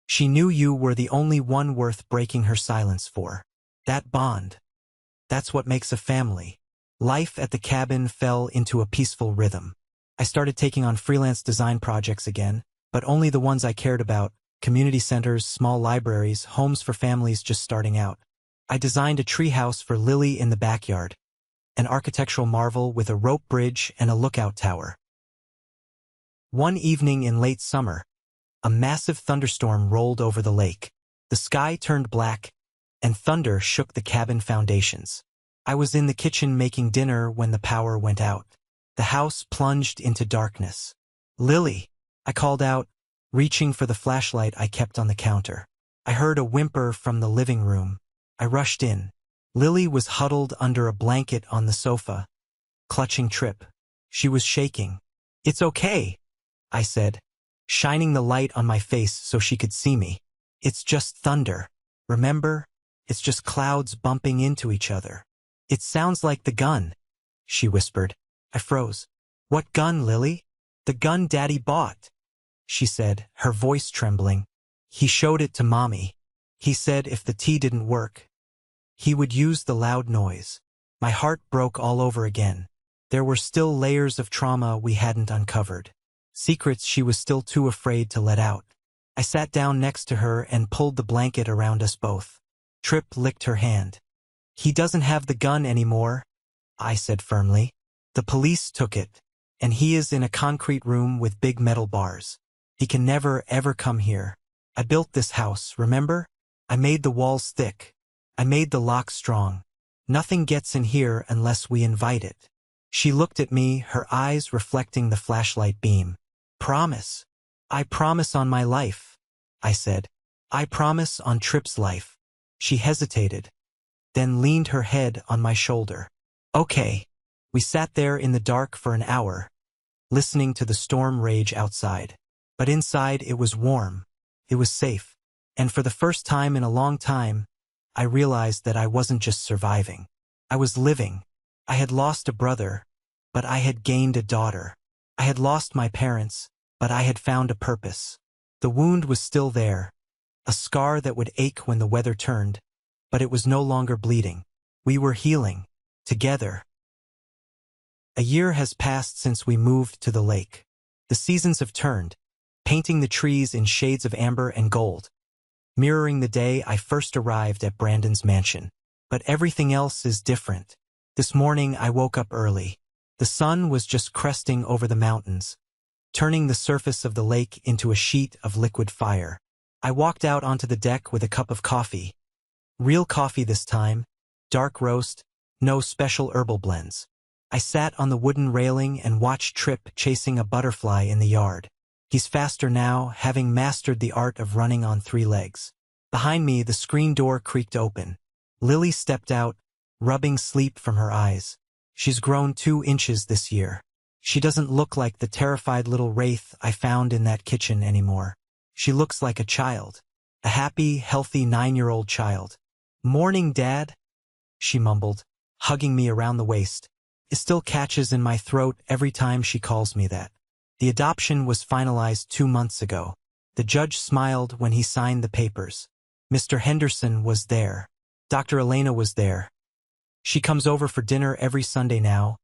"She knew you were the only one worth breaking her silence for. That bond. That's what makes a family." Life at the cabin fell into a peaceful rhythm. I started taking on freelance design projects again, but only the ones I cared about: community centers, small libraries, homes for families just starting out. I designed a treehouse for Lily in the backyard, an architectural marvel with a rope bridge and a lookout tower. One evening in late summer, a massive thunderstorm rolled over the lake. The sky turned black, and thunder shook the cabin foundations. I was in the kitchen making dinner when the power went out. The house plunged into darkness. "Lily," I called out, reaching for the flashlight I kept on the counter. I heard a whimper from the living room. I rushed in. Lily was huddled under a blanket on the sofa, clutching Trip. She was shaking. "It's okay," I said, shining the light on my face so she could see me. "It's just thunder. Remember? It's just clouds bumping into each other." "It sounds like the gun," she whispered. I froze. "What gun, Lily?" "The gun Daddy bought," she said, her voice trembling. "He showed it to Mommy. He said if the tea didn't work, he would use the loud noise." My heart broke all over again. There were still layers of trauma we hadn't uncovered. Secrets she was still too afraid to let out. I sat down next to her and pulled the blanket around us both. Trip licked her hand. "He doesn't have the gun anymore," I said firmly. "The police took it, and he is in a concrete room with big metal bars. He can never, ever come here. I built this house, remember? I made the walls thick. I made the lock strong. Nothing gets in here unless we invite it." She looked at me, her eyes reflecting the flashlight beam. "Promise." "I promise on my life," I said. "I promise on Trip's life." She hesitated, then leaned her head on my shoulder. "Okay." We sat there in the dark for an hour, listening to the storm rage outside. But inside it was warm. It was safe. And for the first time in a long time, I realized that I wasn't just surviving. I was living. I had lost a brother, but I had gained a daughter. I had lost my parents, but I had found a purpose. The wound was still there, a scar that would ache when the weather turned, but it was no longer bleeding. We were healing, together. A year has passed since we moved to the lake. The seasons have turned, painting the trees in shades of amber and gold, mirroring the day I first arrived at Brandon's mansion. But everything else is different. This morning I woke up early. The sun was just cresting over the mountains, turning the surface of the lake into a sheet of liquid fire. I walked out onto the deck with a cup of coffee. Real coffee this time, dark roast, no special herbal blends. I sat on the wooden railing and watched Trip chasing a butterfly in the yard. He's faster now, having mastered the art of running on 3 legs. Behind me, the screen door creaked open. Lily stepped out, rubbing sleep from her eyes. She's grown 2 inches this year. She doesn't look like the terrified little wraith I found in that kitchen anymore. She looks like a child. a happy, healthy 9-year-old child. "Morning, Dad," she mumbled, hugging me around the waist. It still catches in my throat every time she calls me that. The adoption was finalized 2 months ago. The judge smiled when he signed the papers. Mr. Henderson was there. Dr. Elena was there. She comes over for dinner every Sunday now,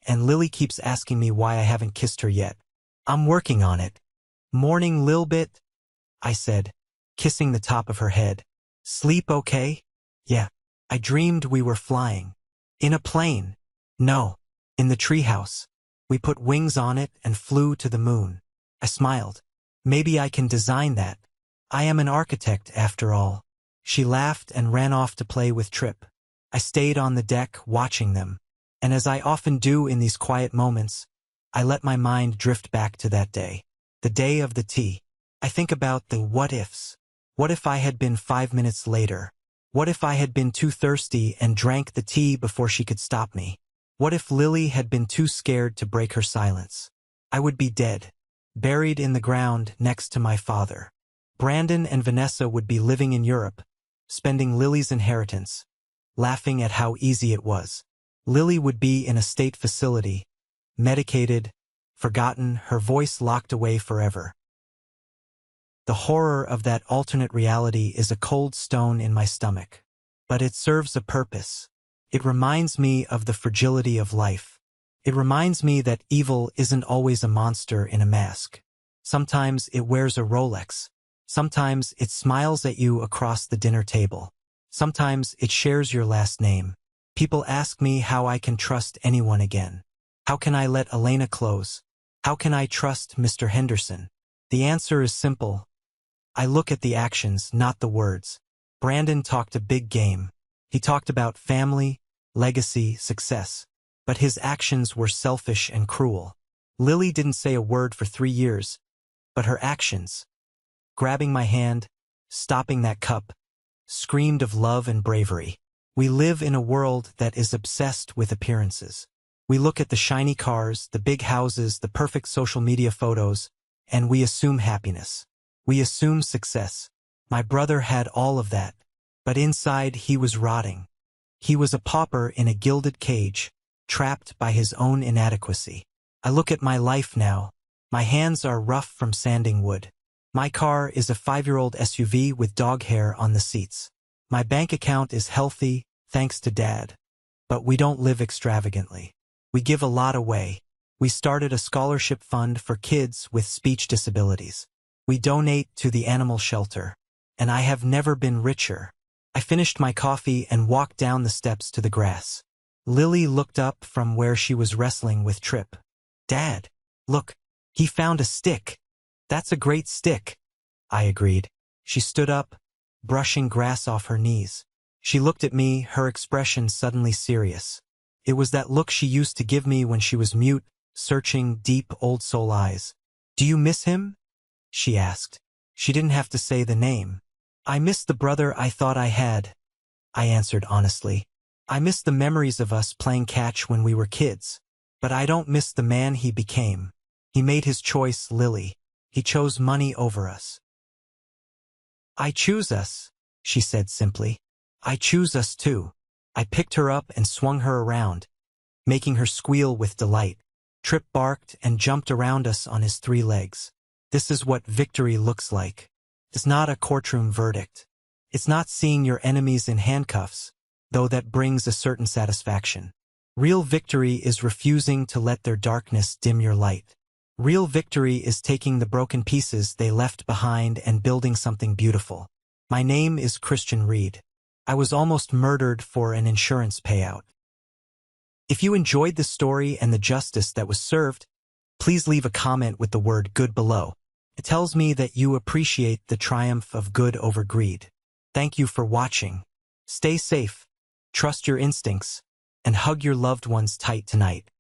and Lily keeps asking me why I haven't kissed her yet. "I'm working on it." "Morning, Lilbit," I said, kissing the top of her head. "Sleep okay?" "Yeah. I dreamed we were flying." "In a plane?" "No. In the treehouse. We put wings on it and flew to the moon." I smiled. "Maybe I can design that. I am an architect, after all." She laughed and ran off to play with Trip. I stayed on the deck watching them, and as I often do in these quiet moments, I let my mind drift back to that day. The day of the tea. I think about the what-ifs. What if I had been 5 minutes later? What if I had been too thirsty and drank the tea before she could stop me? What if Lily had been too scared to break her silence? I would be dead, buried in the ground next to my father. Brandon and Vanessa would be living in Europe, spending Lily's inheritance, laughing at how easy it was. Lily would be in a state facility, medicated, forgotten, her voice locked away forever. The horror of that alternate reality is a cold stone in my stomach. But it serves a purpose. It reminds me of the fragility of life. It reminds me that evil isn't always a monster in a mask. Sometimes it wears a Rolex. Sometimes it smiles at you across the dinner table. Sometimes it shares your last name. People ask me how I can trust anyone again. How can I let Elena close? How can I trust Mr. Henderson? The answer is simple. I look at the actions, not the words. Brandon talked a big game. He talked about family, legacy, success. But his actions were selfish and cruel. Lily didn't say a word for 3 years, but her actions, grabbing my hand, stopping that cup, screamed of love and bravery. We live in a world that is obsessed with appearances. We look at the shiny cars, the big houses, the perfect social media photos, and we assume happiness. We assume success. My brother had all of that, but inside he was rotting. He was a pauper in a gilded cage, trapped by his own inadequacy. I look at my life now. My hands are rough from sanding wood. My car is a 5-year-old SUV with dog hair on the seats. My bank account is healthy, thanks to Dad. But we don't live extravagantly. We give a lot away. We started a scholarship fund for kids with speech disabilities. We donate to the animal shelter. And I have never been richer. I finished my coffee and walked down the steps to the grass. Lily looked up from where she was wrestling with Trip. "Dad, look, he found a stick." "That's a great stick," I agreed. She stood up, brushing grass off her knees. She looked at me, her expression suddenly serious. It was that look she used to give me when she was mute, searching deep old soul eyes. "Do you miss him?" she asked. She didn't have to say the name. "I miss the brother I thought I had," I answered honestly. "I miss the memories of us playing catch when we were kids. But I don't miss the man he became. He made his choice, Lily. He chose money over us." "I choose us," she said simply. "I choose us too." I picked her up and swung her around, making her squeal with delight. Trip barked and jumped around us on his 3 legs. This is what victory looks like. It's not a courtroom verdict. It's not seeing your enemies in handcuffs, though that brings a certain satisfaction. Real victory is refusing to let their darkness dim your light. Real victory is taking the broken pieces they left behind and building something beautiful. My name is Christian Reed. I was almost murdered for an insurance payout. If you enjoyed the story and the justice that was served, please leave a comment with the word good below. It tells me that you appreciate the triumph of good over greed. Thank you for watching. Stay safe, trust your instincts, and hug your loved ones tight tonight.